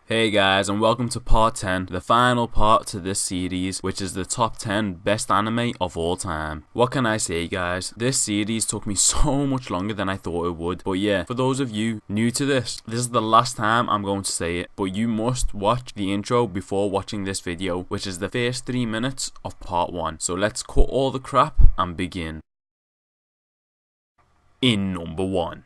Hey guys, and welcome to part 10, the final part to this series, which is the top 10 best anime of all time. What can I say guys, this series took me so much longer than I thought it would, but yeah, for those of you new to this is the last time I'm going to say it, but you must watch the intro before watching this video, which is the first 3 minutes of part 1. So let's cut all the crap and begin. In number 1.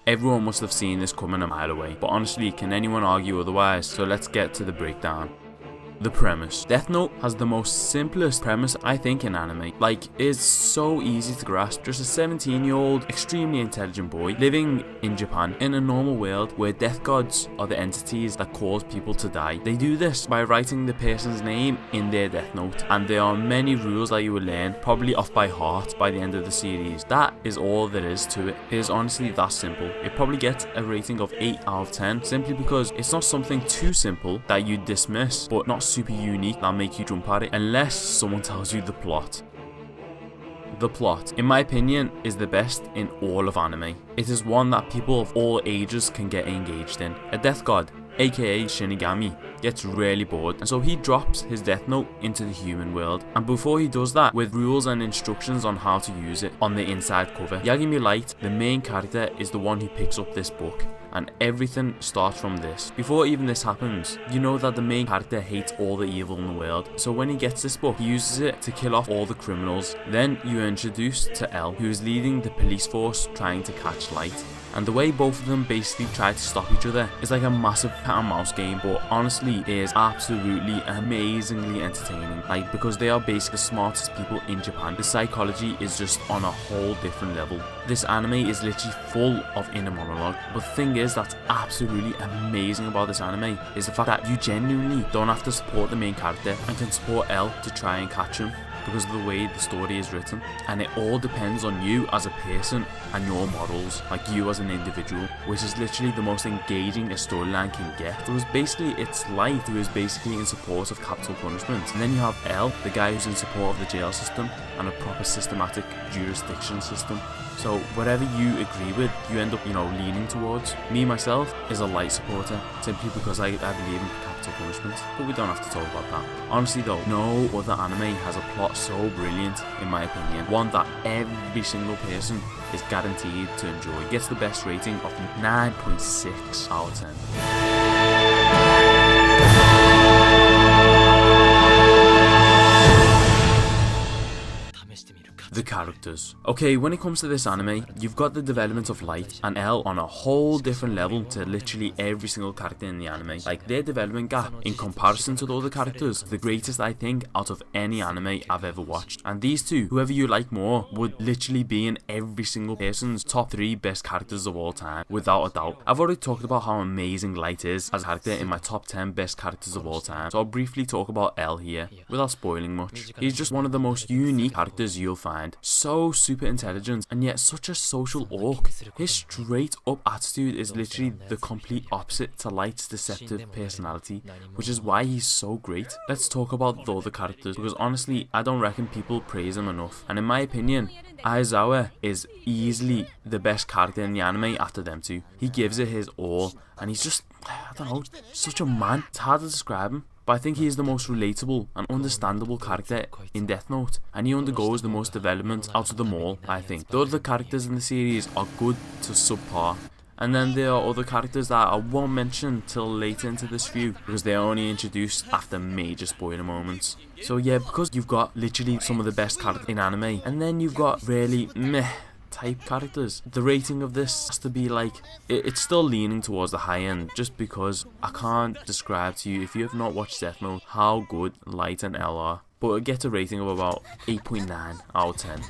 Everyone must have seen this coming a mile away, but honestly, can anyone argue otherwise? So let's get to the breakdown. The premise. Death Note has the most simplest premise I think in anime. Like, it's so easy to grasp. Just a 17-year-old, extremely intelligent boy living in Japan in a normal world where death gods are the entities that cause people to die. They do this by writing the person's name in their death note, and there are many rules that you will learn, probably off by heart by the end of the series. That is all there is to it. It is honestly that simple. It probably gets a rating of 8 out of 10 simply because it's not something too simple that you dismiss, but not super unique that'll make you jump at it unless someone tells you the plot. The plot, in my opinion, is the best in all of anime. It is one that people of all ages can get engaged in. A death god, aka Shinigami, gets really bored, and so he drops his death note into the human world, and before he does that, with rules and instructions on how to use it on the inside cover. Yagami Light, the main character, is the one who picks up this book, and everything starts from this. Before even this happens, you know that the main character hates all the evil in the world, so when he gets this book, he uses it to kill off all the criminals. Then you are introduced to L, who is leading the police force trying to catch Light. And the way both of them basically try to stop each other is like a massive cat and mouse game, but honestly it is absolutely amazingly entertaining, like, because they are basically the smartest people in Japan. The psychology is just on a whole different level. This anime is literally full of inner monologue, but the thing is that's absolutely amazing about this anime is the fact that you genuinely don't have to support the main character and can support L to try and catch him, because of the way the story is written, and it all depends on you as a person and your morals, like you as an individual, which is literally the most engaging a storyline can get. It's Light who is basically in support of capital punishment, and then you have L, the guy who's in support of the jail system and a proper systematic jurisdiction system. So whatever you agree with, you end up, leaning towards. Me, myself, is a Light supporter, simply because I believe in capital punishment, but we don't have to talk about that. Honestly though, no other anime has a plot so brilliant, in my opinion. One that every single person is guaranteed to enjoy. It gets the best rating of 9.6 out of 10. The characters. Okay, when it comes to this anime, you've got the development of Light and L on a whole different level to literally every single character in the anime. Like, their development gap in comparison to the other characters, the greatest I think out of any anime I've ever watched. And these two, whoever you like more, would literally be in every single person's top 3 best characters of all time, without a doubt. I've already talked about how amazing Light is as a character in my top 10 best characters of all time, so I'll briefly talk about L here, without spoiling much. He's just one of the most unique characters you'll find. So super intelligent and yet such a social orc. His straight up attitude is literally the complete opposite to Light's deceptive personality, which is why he's so great. Let's talk about the other characters, because honestly I don't reckon people praise him enough, and in my opinion Aizawa is easily the best character in the anime after them two. He gives it his all, and he's just, I don't know, such a man. It's hard to describe him, but I think he is the most relatable and understandable character in Death Note, and he undergoes the most development out of them all, I think. The other characters in the series are good to subpar, and then there are other characters that I won't mention till later into this view, because they're only introduced after major spoiler moments. So yeah, because you've got literally some of the best characters in anime, and then you've got really meh type characters, the rating of this has to be like, it's still leaning towards the high end, just because I can't describe to you, if you have not watched Death Note, how good Light and L are. but it gets a rating of about 8.9 out of 10.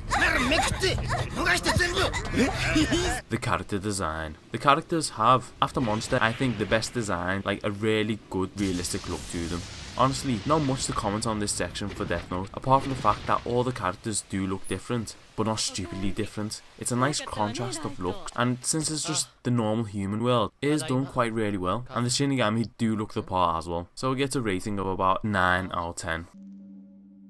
The character design. The characters have, after Monster, I think the best design, like a really good realistic look to them. Honestly, not much to comment on this section for Death Note, apart from the fact that all the characters do look different, but not stupidly different. It's a nice contrast of looks, and since it's just the normal human world, it is done quite really well, and the Shinigami do look the part as well, so it gets a rating of about 9 out of 10.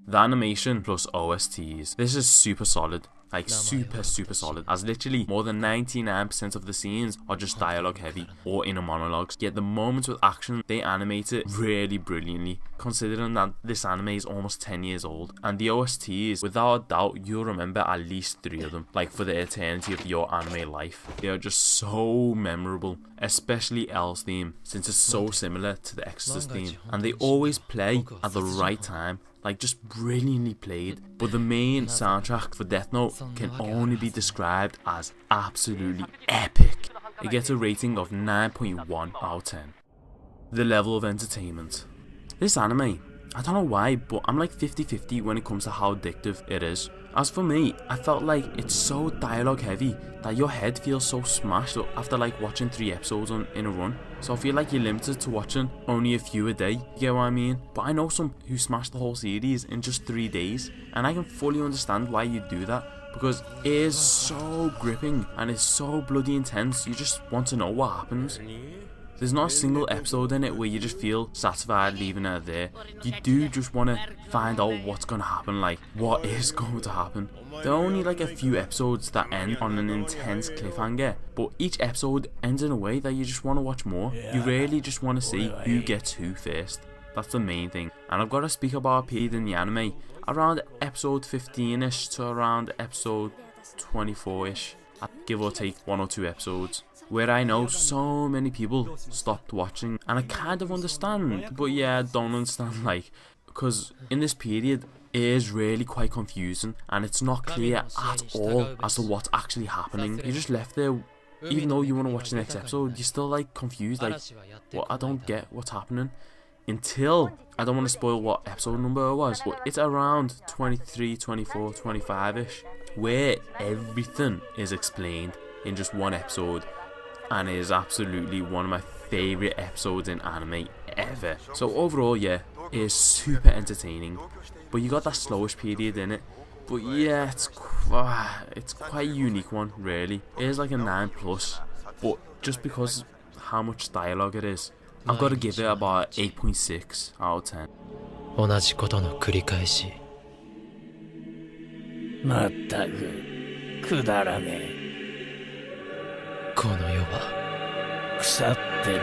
The animation plus OSTs. This is super solid. Like super solid, as literally more than 99% of the scenes are just dialogue heavy or inner monologues, yet the moments with action, they animate it really brilliantly, considering that this anime is almost 10 years old, and the OSTs, without a doubt, you'll remember at least 3 of them, like for the eternity of your anime life. They are just so memorable, especially L's theme, since it's so similar to the Exorcist theme, and they always play at the right time, like just brilliantly played. But the main soundtrack for Death Note can only be described as absolutely epic. It gets a rating of 9.1 out of 10. The level of entertainment. This anime, I don't know why, but I'm like 50-50 when it comes to how addictive it is. As for me, I felt like it's so dialogue heavy that your head feels so smashed up after like watching 3 episodes in a run. So I feel like you're limited to watching only a few a day, you get what I mean? But I know some who smashed the whole series in just 3 days, and I can fully understand why you do that, because it is so gripping and it's so bloody intense, you just want to know what happens. There's not a single episode in it where you just feel satisfied leaving it there. You do just want to find out what's going to happen, like what is going to happen. There are only like a few episodes that end on an intense cliffhanger, but each episode ends in a way that you just want to watch more. You really just want to see who gets who first. That's the main thing. And I've got to speak about a period in the anime around episode 15ish to around episode 24ish, give or take 1 or 2 episodes, where I know so many people stopped watching, and I kind of understand, but yeah, I don't understand, like, because in this period it is really quite confusing and it's not clear at all as to what's actually happening. You're just left there, even though you want to watch the next episode, you're still like confused, like, well, I don't get what's happening. Until, I don't want to spoil what episode number it was, but it's around 23, 24, 25ish, where everything is explained in just one episode, and it is absolutely one of my favourite episodes in anime ever. So overall, yeah, it is super entertaining, but you got that slowish period in it. But yeah, it's quite a unique one, really. It is like a 9+, but just because how much dialogue it is, I've got to give it about 8.6 out of 10. 同じことの繰り返し。まったくくだらねえ。この世は腐ってる。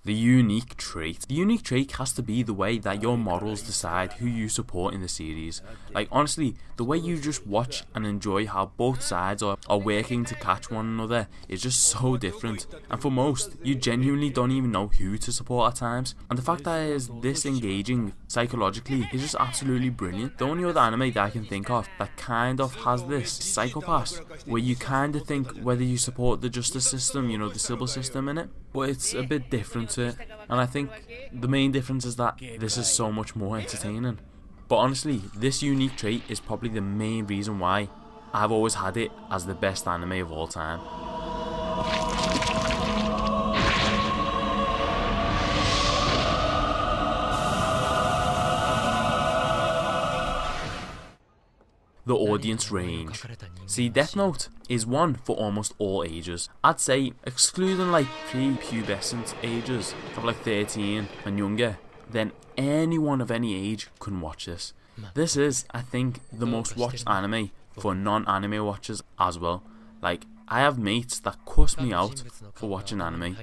The unique trait. The unique trait has to be the way that your morals decide who you support in the series. Like, honestly, the way you just watch and enjoy how both sides are working to catch one another is just so different. And for most, you genuinely don't even know who to support at times. And the fact that it is this engaging psychologically is just absolutely brilliant. The only other anime that I can think of that kind of has this psychopath, where you kind of think whether you support the justice system, you know, the civil system in it, but it's a bit different to it. And I think the main difference is that this is so much more entertaining. But honestly, this unique trait is probably the main reason why I've always had it as the best anime of all time. The audience range. See, Death Note is one for almost all ages. I'd say, excluding like pre-pubescent ages of like 13 and younger, then anyone of any age can watch this. This is, I think, the most watched anime for non-anime watchers as well. Like, I have mates that cuss me out for watching anime,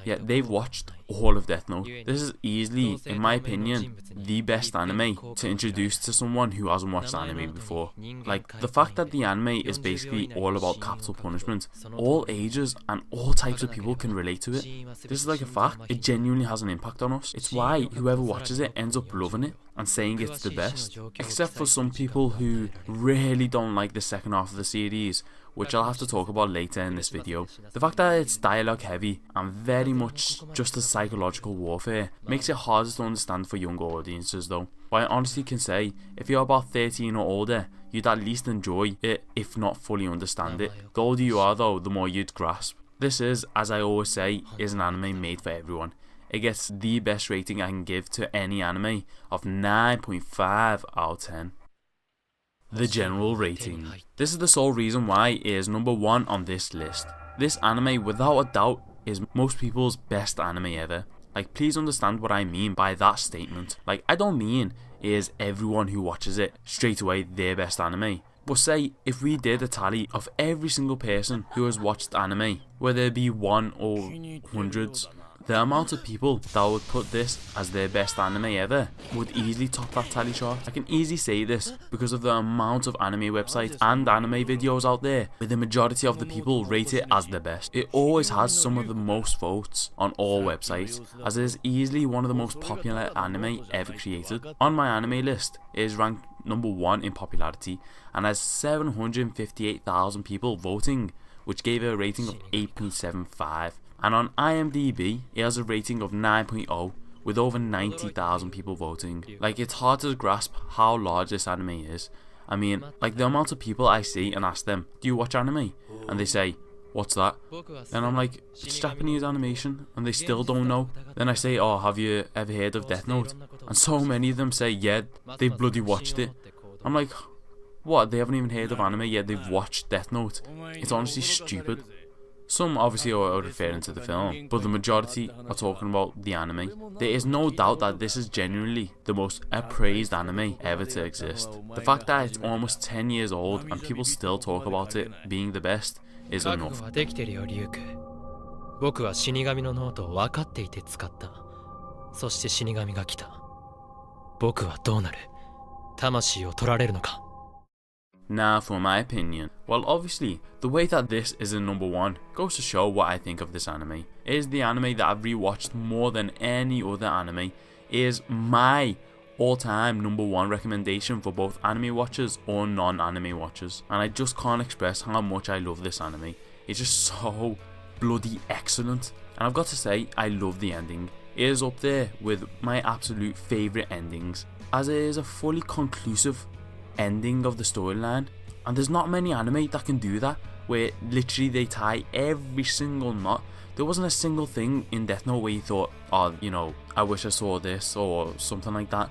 yet they've watched all of Death Note. This is easily, in my opinion, the best anime to introduce to someone who hasn't watched anime before. Like, the fact that the anime is basically all about capital punishment, all ages and all types of people can relate to it. This is like a fact, it genuinely has an impact on us. It's why whoever watches it ends up loving it and saying it's the best, except for some people who really don't like the second half of the series, which I'll have to talk about later in this video. The fact that it's dialogue heavy and very much just a psychological warfare makes it harder to understand for younger audiences though. But I honestly can say, if you're about 13 or older, you'd at least enjoy it, if not fully understand it. The older you are though, the more you'd grasp. This is, as I always say, is an anime made for everyone. It gets the best rating I can give to any anime of 9.5 out of 10. The general rating. This is the sole reason why it is number 1 on this list. This anime without a doubt is most people's best anime ever. Like, please understand what I mean by that statement. Like, I don't mean is everyone who watches it straight away their best anime. But say if we did a tally of every single person who has watched anime, whether it be one or hundreds, the amount of people that would put this as their best anime ever would easily top that tally chart. I can easily say this because of the amount of anime websites and anime videos out there where the majority of the people rate it as the best. It always has some of the most votes on all websites, as it is easily one of the most popular anime ever created. On my anime list, it is ranked number 1 in popularity and has 758,000 people voting, which gave it a rating of 8.75. And on IMDb, it has a rating of 9.0 with over 90,000 people voting. Like, it's hard to grasp how large this anime is. I mean, like, the amount of people I see and ask them, do you watch anime? And they say, what's that? And I'm like, it's Japanese animation, and they still don't know. Then I say, oh, have you ever heard of Death Note? And so many of them say, yeah, they bloody watched it. I'm like, what? They haven't even heard of anime yet they've watched Death Note? It's honestly stupid. Some obviously are referring to the film, but the majority are talking about the anime. There is no doubt that this is genuinely the most appraised anime ever to exist. The fact that it's almost 10 years old and people still talk about it being the best is enough. 僕は死神のノートを分かっていて使った。そして死神が来た。僕はどうなる？魂を取られるのか？ Now for my opinion. Well, obviously, the way that this is in number 1 goes to show what I think of this anime. It is the anime that I've rewatched more than any other anime. It is my all-time number 1 recommendation for both anime watchers or non-anime watchers. And I just can't express how much I love this anime. It's just so bloody excellent. And I've got to say, I love the ending. It is up there with my absolute favourite endings, as it is a fully conclusive ending of the storyline, and there's not many anime that can do that, where literally they tie every single knot. There wasn't a single thing in Death Note where you thought, oh, you know, I wish I saw this or something like that.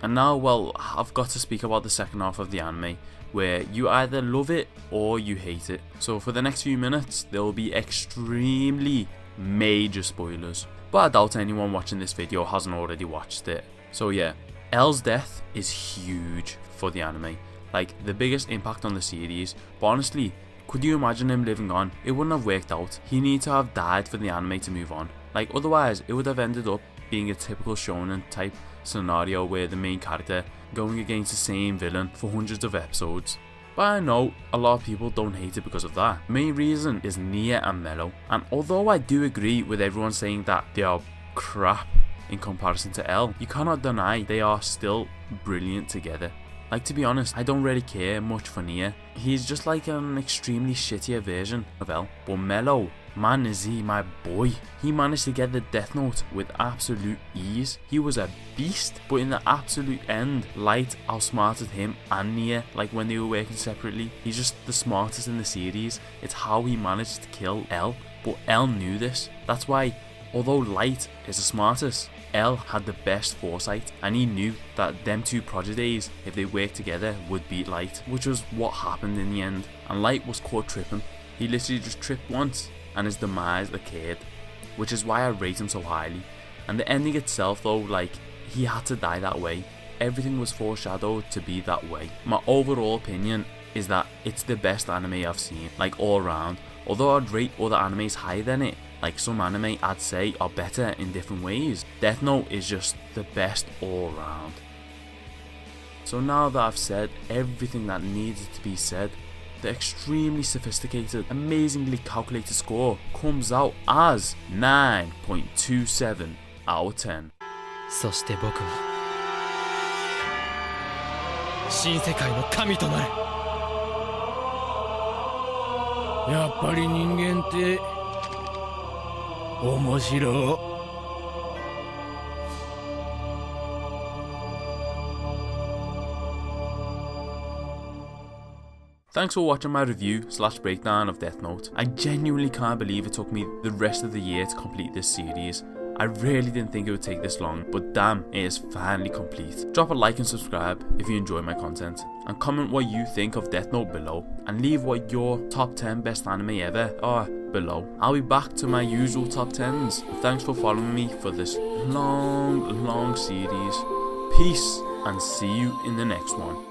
And now, well, I've got to speak about the second half of the anime, where you either love it or you hate it. So for the next few minutes, there will be extremely major spoilers, but I doubt anyone watching this video hasn't already watched it. So yeah, L's death is huge for the anime, like the biggest impact on the series. But honestly, could you imagine him living on? It wouldn't have worked out. He needed to have died for the anime to move on. Like, otherwise it would have ended up being a typical shonen type scenario where the main character going against the same villain for hundreds of episodes. But I know a lot of people don't hate it because of that. The main reason is Nia and Mello, and although I do agree with everyone saying that they are crap in comparison to L, you cannot deny they are still brilliant together. Like, to be honest, I don't really care much for Nia. He's just like an extremely shittier version of L. But Mello, man is he my boy. He managed to get the Death Note with absolute ease. He was a beast, but in the absolute end, Light outsmarted him and Nia, like when they were working separately. He's just the smartest in the series. It's how he managed to kill L, but L knew this. That's why, although Light is the smartest, L had the best foresight, and he knew that them two prodigies, if they worked together, would beat Light, which was what happened in the end. And Light was caught tripping. He literally just tripped once, and his demise occurred, which is why I rate him so highly. And the ending itself though, like, he had to die that way. Everything was foreshadowed to be that way. My overall opinion is that it's the best anime I've seen, like all around. Although I'd rate other animes higher than it, like some anime I'd say are better in different ways, Death Note is just the best all round. So now that I've said everything that needed to be said, the extremely sophisticated, amazingly calculated score comes out as 9.27 out of 10. そして僕は新世界の神となるやっぱり人間って面白い。Thanks for watching my review/breakdown of Death Note. I genuinely can't believe it took me the rest of the year to complete this series. I really didn't think it would take this long, but damn, it is finally complete. Drop a like and subscribe if you enjoy my content, and comment what you think of Death Note below, and leave what your top 10 best anime ever are below. I'll be back to my usual top 10s. Thanks for following me for this long series. Peace, and see you in the next one.